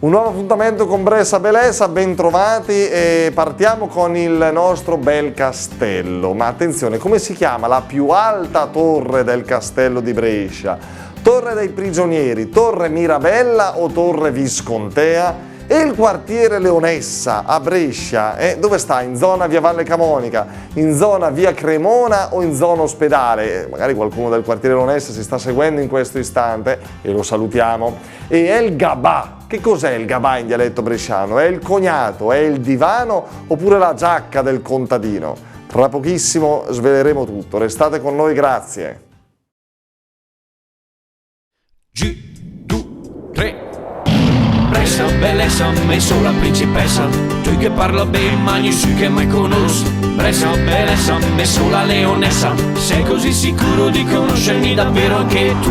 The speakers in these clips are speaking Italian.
Un nuovo appuntamento con Bressa Belessa, ben trovati e partiamo con il nostro bel castello. Ma attenzione, come si chiama la più alta torre del castello di Brescia? Torre dei Prigionieri, Torre Mirabella o Torre Viscontea? E il quartiere Leonessa a Brescia, dove sta? In zona via Valle Camonica, in zona via Cremona o in zona ospedale? Magari qualcuno del quartiere Leonessa si sta seguendo in questo istante e lo salutiamo. E è il gabà. Che cos'è il gabà in dialetto bresciano? È il cognato, è il divano oppure la giacca del contadino? Tra pochissimo sveleremo tutto, restate con noi, grazie. Bressa bellezza, messo la principessa, tu che parla bene, mani su che mai conosco. Bressa bellezza, messo la leonessa, sei così sicuro di conoscermi davvero anche tu.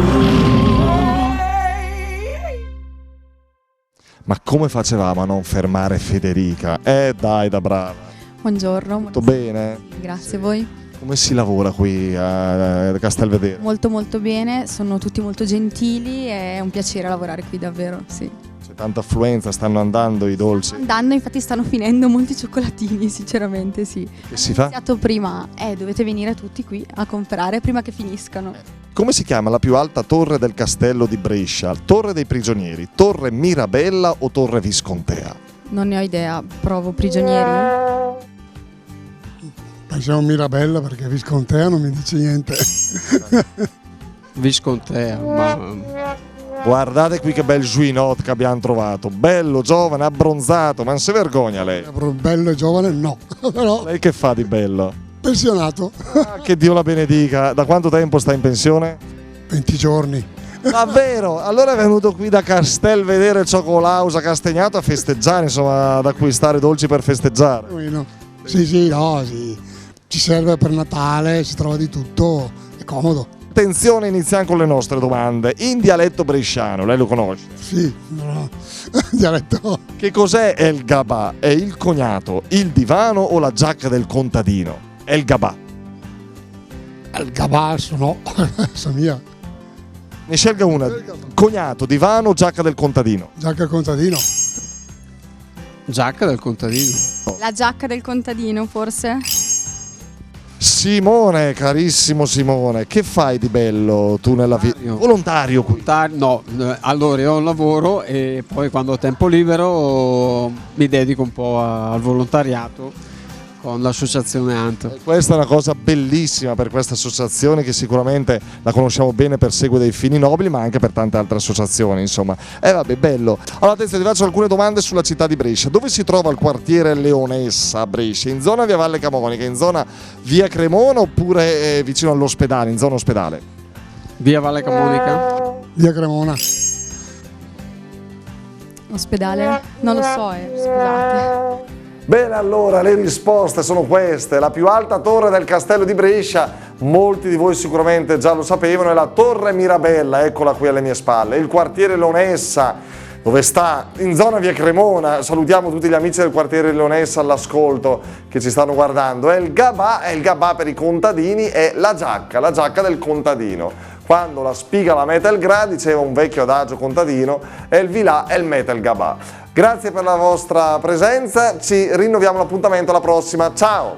Ma come facevamo a non fermare Federica? Dai, da brava. Buongiorno. Tutto bene? Grazie, voi? Come si lavora qui a Castelvedere? Molto molto bene, sono tutti molto gentili, è un piacere lavorare qui davvero, sì. C'è tanta affluenza, stanno andando i dolci? Andando, infatti stanno finendo molti cioccolatini, sinceramente sì. Che si fa? Ho iniziato prima, dovete venire tutti qui a comprare prima che finiscano. Come si chiama la più alta torre del castello di Brescia? Torre dei Prigionieri, Torre Mirabella o Torre Viscontea? Non ne ho idea, provo Prigionieri. Facciamo Mirabella perché Viscontea non mi dice niente. Viscontea, ma... Guardate qui che bel juinot che abbiamo trovato, bello, giovane, abbronzato, ma non si vergogna lei? Bello e giovane no, però Lei che fa di bello? pensionato. Che Dio la benedica, da quanto tempo sta in pensione? 20 giorni. Davvero? Allora è venuto qui da Castelvedere Cioccolausa Castagnato a festeggiare, insomma, ad acquistare dolci per festeggiare. Sì, no, sì. Ci serve per Natale, si trova di tutto, è comodo. Attenzione, iniziamo con le nostre domande. In dialetto bresciano, lei lo conosce? Sì, no, dialetto. Che cos'è il gabà? È il cognato, il divano o la giacca del contadino? È il gabà. Il gabasso no, sa mia. Ne scelga una. Cognato, divano o giacca del contadino? Giacca contadino. Giacca del contadino. La giacca del contadino, forse? Simone, carissimo Simone, che fai di bello tu nella vita? Volontario qui? No, allora io ho un lavoro e poi quando ho tempo libero mi dedico un po' al volontariato con l'associazione ANT. Questa è una cosa bellissima per questa associazione che sicuramente la conosciamo bene, persegue dei fini nobili, ma anche per tante altre associazioni, insomma. Vabbè, bello. Allora, attenzione, ti faccio alcune domande sulla città di Brescia. Dove si trova il quartiere Leonessa a Brescia? In zona via Valle Camonica, in zona via Cremona oppure vicino all'ospedale, in zona ospedale? Via Valle Camonica? Via Cremona. Ospedale? Non lo so, scusate. Bene, allora le risposte sono queste. La più alta torre del castello di Brescia, molti di voi sicuramente già lo sapevano, è la Torre Mirabella, eccola qui alle mie spalle. Il quartiere Leonessa, dove sta? In zona via Cremona. Salutiamo tutti gli amici del quartiere Leonessa all'ascolto che ci stanno guardando. È il gabà per i contadini, è la giacca del contadino. Quando la spiga la mette il gra, diceva un vecchio adagio contadino, e il vilà e il mette il gabà. Grazie per la vostra presenza, ci rinnoviamo l'appuntamento alla prossima, ciao!